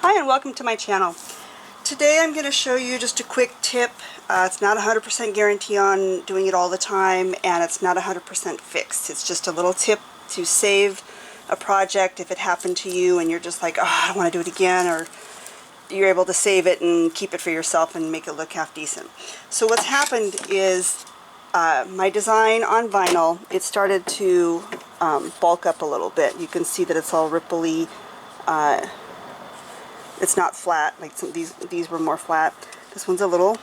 Hi and welcome to my channel. Today I'm going to show you just a quick tip. It's not 100% guarantee on doing it all the time, and it's not 100% fixed. It's just a little tip to save a project if it happened to you and you're just like, oh, I don't want to do it again, or you're able to save it and keep it for yourself and make it look half decent. So what's happened is my design on vinyl, it started to bulk up a little bit. You can see that it's all ripply. It's not flat, like these were more flat. This one's a little,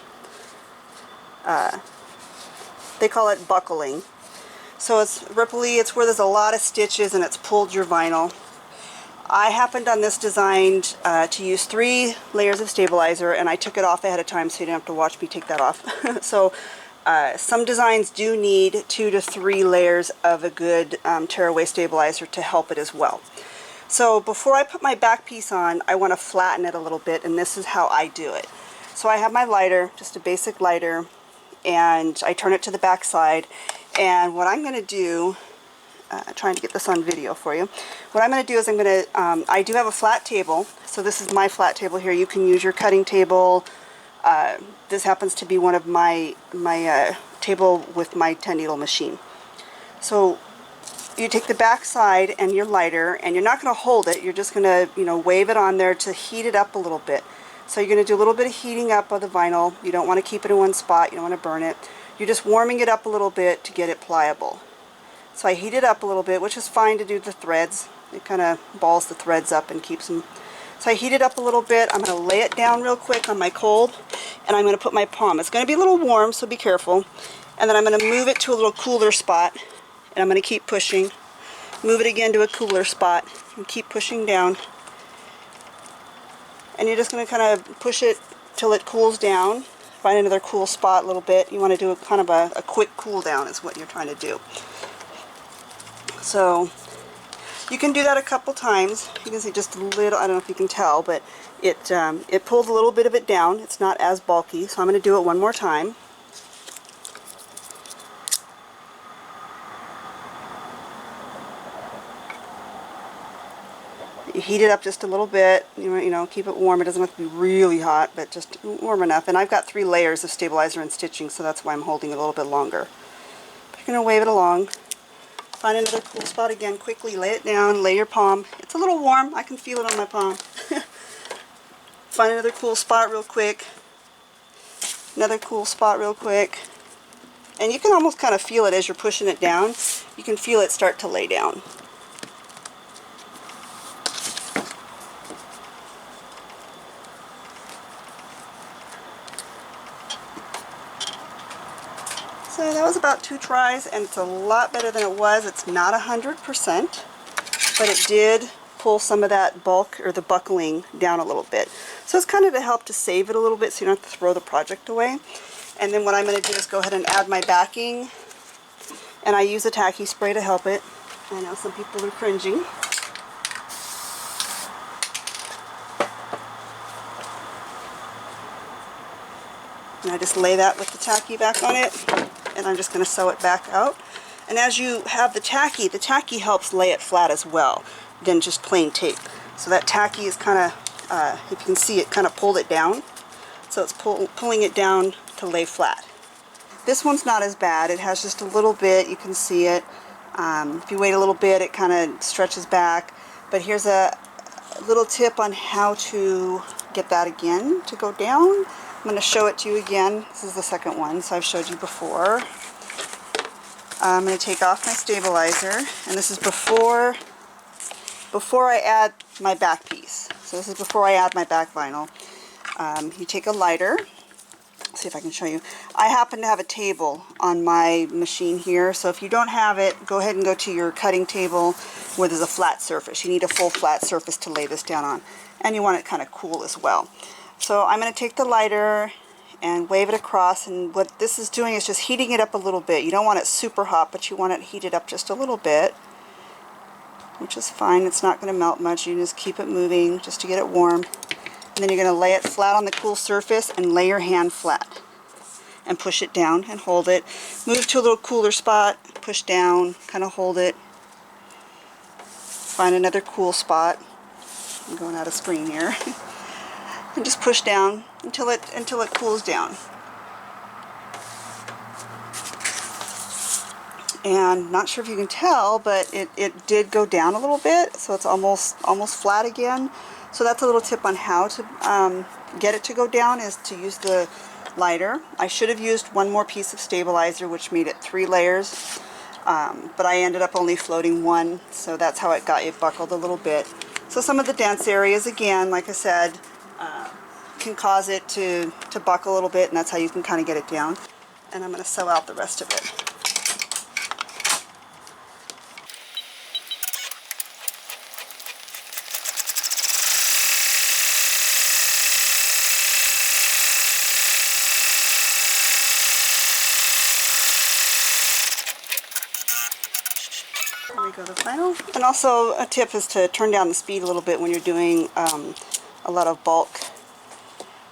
they call it buckling. So it's ripply, it's where there's a lot of stitches and it's pulled your vinyl. I happened on this design to use 3 layers of stabilizer, and I took it off ahead of time so you don't have to watch me take that off. So some designs do need 2 to 3 layers of a good tearaway stabilizer to help it as well. So before I put my back piece on, I want to flatten it a little bit, and this is how I do it. So I have my lighter, just a basic lighter, and I turn it to the back side, and what I'm going to do, trying to get this on video for you, what I'm going to do is I'm going to, I do have a flat table, so this is my flat table here. You can use your cutting table. This happens to be one of my table with my 10 needle machine. So you take the back side and your lighter, and you're not going to hold it, you're just going to, wave it on there to heat it up a little bit. So you're going to do a little bit of heating up of the vinyl. You don't want to keep it in one spot, you don't want to burn it. You're just warming it up a little bit to get it pliable. So I heat it up a little bit, which is fine to do the threads. It kind of balls the threads up and keeps them. So I heat it up a little bit. I'm going to lay it down real quick on my cold, and I'm going to put my palm. It's going to be a little warm, so be careful. And then I'm going to move it to a little cooler spot, and I'm going to keep pushing. Move it again to a cooler spot, and keep pushing down. And you're just going to kind of push it till it cools down. Find another cool spot a little bit. You want to do kind of a quick cool down is what you're trying to do. So you can do that a couple times. You can see just a little, I don't know if you can tell, but it pulls a little bit of it down. It's not as bulky, so I'm going to do it one more time. You heat it up just a little bit, keep it warm. It doesn't have to be really hot, but just warm enough. And I've got 3 layers of stabilizer and stitching, so that's why I'm holding it a little bit longer. But you're going to wave it along. Find another cool spot again, quickly lay it down, lay your palm. It's a little warm, I can feel it on my palm. Find another cool spot real quick. Another cool spot real quick. And you can almost kind of feel it as you're pushing it down. You can feel it start to lay down. So that was about 2 tries, and it's a lot better than it was. It's not 100%, but it did pull some of that bulk or the buckling down a little bit. So it's kind of to help to save it a little bit so you don't have to throw the project away. And then what I'm going to do is go ahead and add my backing, and I use a tacky spray to help it. I know some people are cringing. And I just lay that with the tacky back on it, and I'm just going to sew it back out. And as you have the tacky helps lay it flat as well than just plain tape. So that tacky is kind of, if you can see, it kind of pulled it down. So it's pulling it down to lay flat. This one's not as bad. It has just a little bit, you can see it. If you wait a little bit, it kind of stretches back. But here's a little tip on how to get that again to go down. I'm going to show it to you again. This is the second one, so I've showed you before. I'm going to take off my stabilizer, and this is before I add my back piece. So this is before I add my back vinyl. You take a lighter. Let's see if I can show you. I happen to have a table on my machine here, so if you don't have it, go ahead and go to your cutting table where there's a flat surface. You need a full flat surface to lay this down on, and you want it kind of cool as well. So I'm going to take the lighter and wave it across, and what this is doing is just heating it up a little bit. You don't want it super hot, but you want it heated up just a little bit, which is fine. It's not going to melt much. You just keep it moving just to get it warm. And then you're going to lay it flat on the cool surface and lay your hand flat and push it down and hold it. Move to a little cooler spot, push down, kind of hold it. Find another cool spot. I'm going out of screen here. And just push down until it cools down. And not sure if you can tell, but it did go down a little bit, so it's almost flat again. So that's a little tip on how to get it to go down, is to use the lighter. I should have used one more piece of stabilizer, which made it 3 layers, but I ended up only floating 1, so that's how it got it buckled a little bit. So some of the dense areas, again, like I said, can cause it to buckle a little bit, and that's how you can kind of get it down. And I'm going to sew out the rest of it. There we go, the final. And also a tip is to turn down the speed a little bit when you're doing a lot of bulk.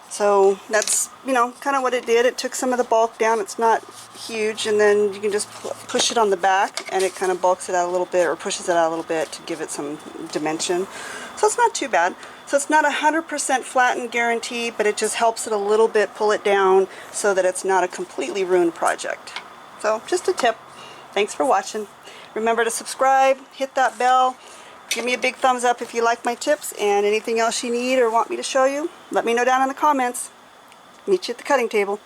So that's, you know, kind of what it did. It took some of the bulk down. It's not huge, and then you can just push it on the back and it kind of bulks it out a little bit, or pushes it out a little bit to give it some dimension. So it's not too bad. So it's not 100% flattened guarantee, but it just helps it a little bit, pull it down so that it's not a completely ruined project. So just a tip. Thanks for watching. Remember to subscribe, hit that bell, give me a big thumbs up if you like my tips, and anything else you need or want me to show you, let me know down in the comments. Meet you at the cutting table.